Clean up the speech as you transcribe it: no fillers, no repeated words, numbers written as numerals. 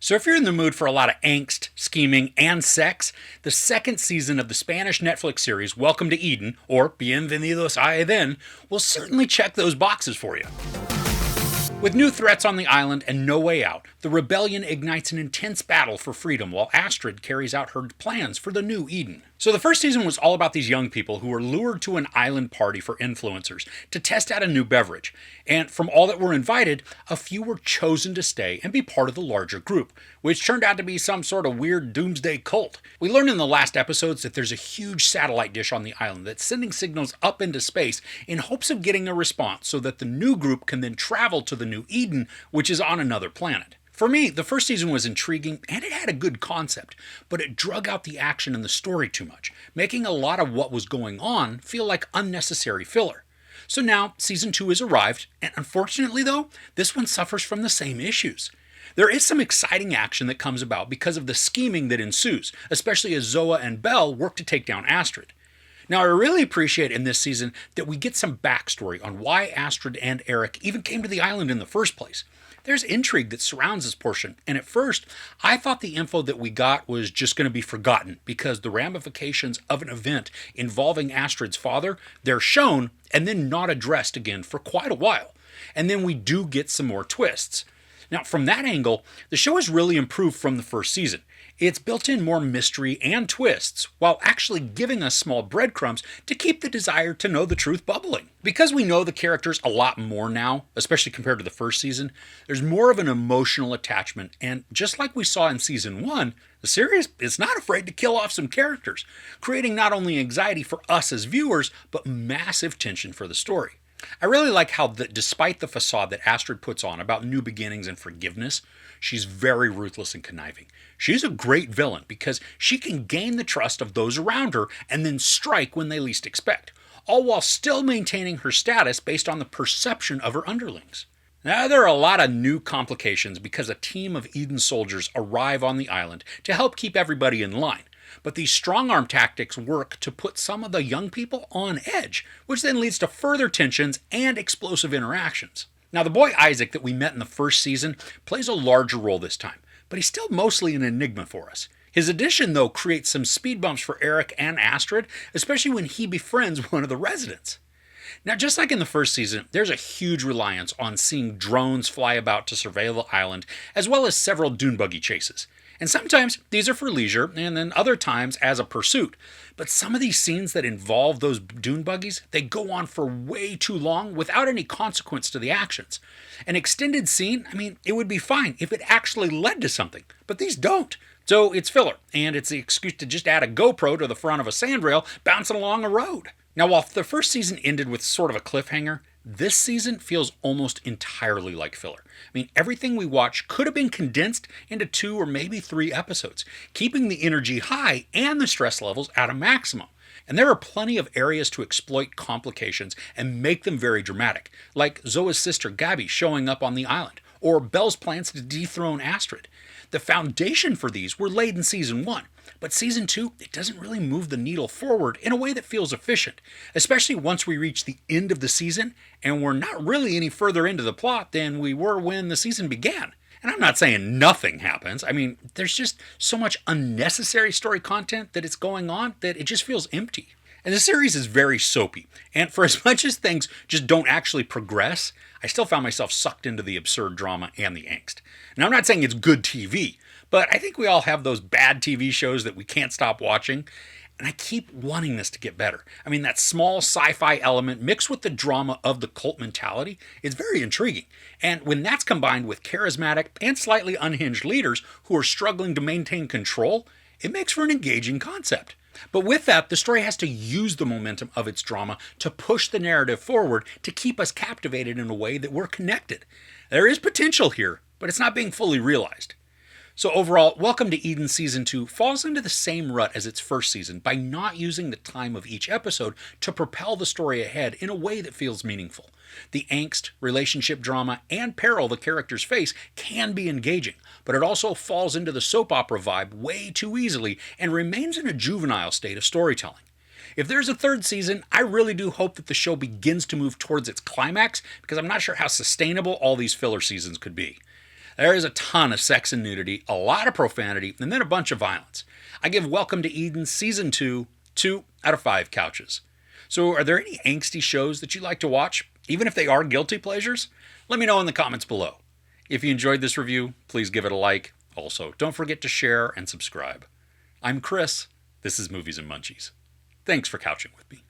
So if you're in the mood for a lot of angst, scheming, and sex, the second season of the Spanish Netflix series Welcome to Eden, or Bienvenidos a Edén, will certainly check those boxes for you. With new threats on the island and no way out, the rebellion ignites an intense battle for freedom while Astrid carries out her plans for the new Eden. So the first season was all about these young people who were lured to an island party for influencers to test out a new beverage. And from all that were invited, a few were chosen to stay and be part of the larger group, which turned out to be some sort of weird doomsday cult. We learned in the last episodes that there's a huge satellite dish on the island that's sending signals up into space in hopes of getting a response so that the new group can then travel to the new Eden, which is on another planet. For me, the first season was intriguing and it had a good concept, but it drug out the action and the story too much, making a lot of what was going on feel like unnecessary filler. So now, season 2 has arrived, and unfortunately though, this one suffers from the same issues. There is some exciting action that comes about because of the scheming that ensues, especially as Zoa and Belle work to take down Astrid. Now, I really appreciate in this season that we get some backstory on why Astrid and Eric even came to the island in the first place. There's intrigue that surrounds this portion, and at first, I thought the info that we got was just going to be forgotten because the ramifications of an event involving Astrid's father, they're shown and then not addressed again for quite a while. And then we do get some more twists. Now, from that angle, the show has really improved from the first season. It's built in more mystery and twists, while actually giving us small breadcrumbs to keep the desire to know the truth bubbling. Because we know the characters a lot more now, especially compared to the first season, there's more of an emotional attachment, and just like we saw in season 1, the series is not afraid to kill off some characters, creating not only anxiety for us as viewers, but massive tension for the story. I really like how despite the facade that Astrid puts on about new beginnings and forgiveness, she's very ruthless and conniving. She's a great villain because she can gain the trust of those around her and then strike when they least expect, all while still maintaining her status based on the perception of her underlings. Now, there are a lot of new complications because a team of Eden soldiers arrive on the island to help keep everybody in line. But these strong-arm tactics work to put some of the young people on edge, which then leads to further tensions and explosive interactions. Now, the boy Isaac that we met in the first season plays a larger role this time, but he's still mostly an enigma for us. His addition, though, creates some speed bumps for Eric and Astrid, especially when he befriends one of the residents. Now, just like in the first season, there's a huge reliance on seeing drones fly about to surveil the island, as well as several dune buggy chases. And sometimes these are for leisure, and then other times as a pursuit. But some of these scenes that involve those dune buggies, they go on for way too long without any consequence to the actions. An extended scene, it would be fine if it actually led to something, but these don't. So it's filler, and it's the excuse to just add a GoPro to the front of a sandrail bouncing along a road. Now, while the first season ended with sort of a cliffhanger, this season feels almost entirely like filler. Everything we watch could have been condensed into 2 or maybe 3 episodes, keeping the energy high and the stress levels at a maximum. And there are plenty of areas to exploit complications and make them very dramatic, like Zoa's sister Gabby showing up on the island, or Belle's plans to dethrone Astrid. The foundation for these were laid in season 1, but season 2, it doesn't really move the needle forward in a way that feels efficient, especially once we reach the end of the season and we're not really any further into the plot than we were when the season began. And I'm not saying nothing happens. There's just so much unnecessary story content that it's going on that it just feels empty. And the series is very soapy, and for as much as things just don't actually progress, I still found myself sucked into the absurd drama and the angst. Now, I'm not saying it's good TV, but I think we all have those bad TV shows that we can't stop watching, and I keep wanting this to get better. That small sci-fi element mixed with the drama of the cult mentality is very intriguing, and when that's combined with charismatic and slightly unhinged leaders who are struggling to maintain control, it makes for an engaging concept. But with that, the story has to use the momentum of its drama to push the narrative forward to keep us captivated in a way that we're connected. There is potential here, but it's not being fully realized. So overall, Welcome to Eden Season 2 falls into the same rut as its first season by not using the time of each episode to propel the story ahead in a way that feels meaningful. The angst, relationship drama, and peril the characters face can be engaging, but it also falls into the soap opera vibe way too easily and remains in a juvenile state of storytelling. If there's a third season, I really do hope that the show begins to move towards its climax because I'm not sure how sustainable all these filler seasons could be. There is a ton of sex and nudity, a lot of profanity, and then a bunch of violence. I give Welcome to Eden Season 2 2 out of 5 couches. So are there any angsty shows that you like to watch, even if they are guilty pleasures? Let me know in the comments below. If you enjoyed this review, please give it a like. Also, don't forget to share and subscribe. I'm Chris. This is Movies and Munchies. Thanks for couching with me.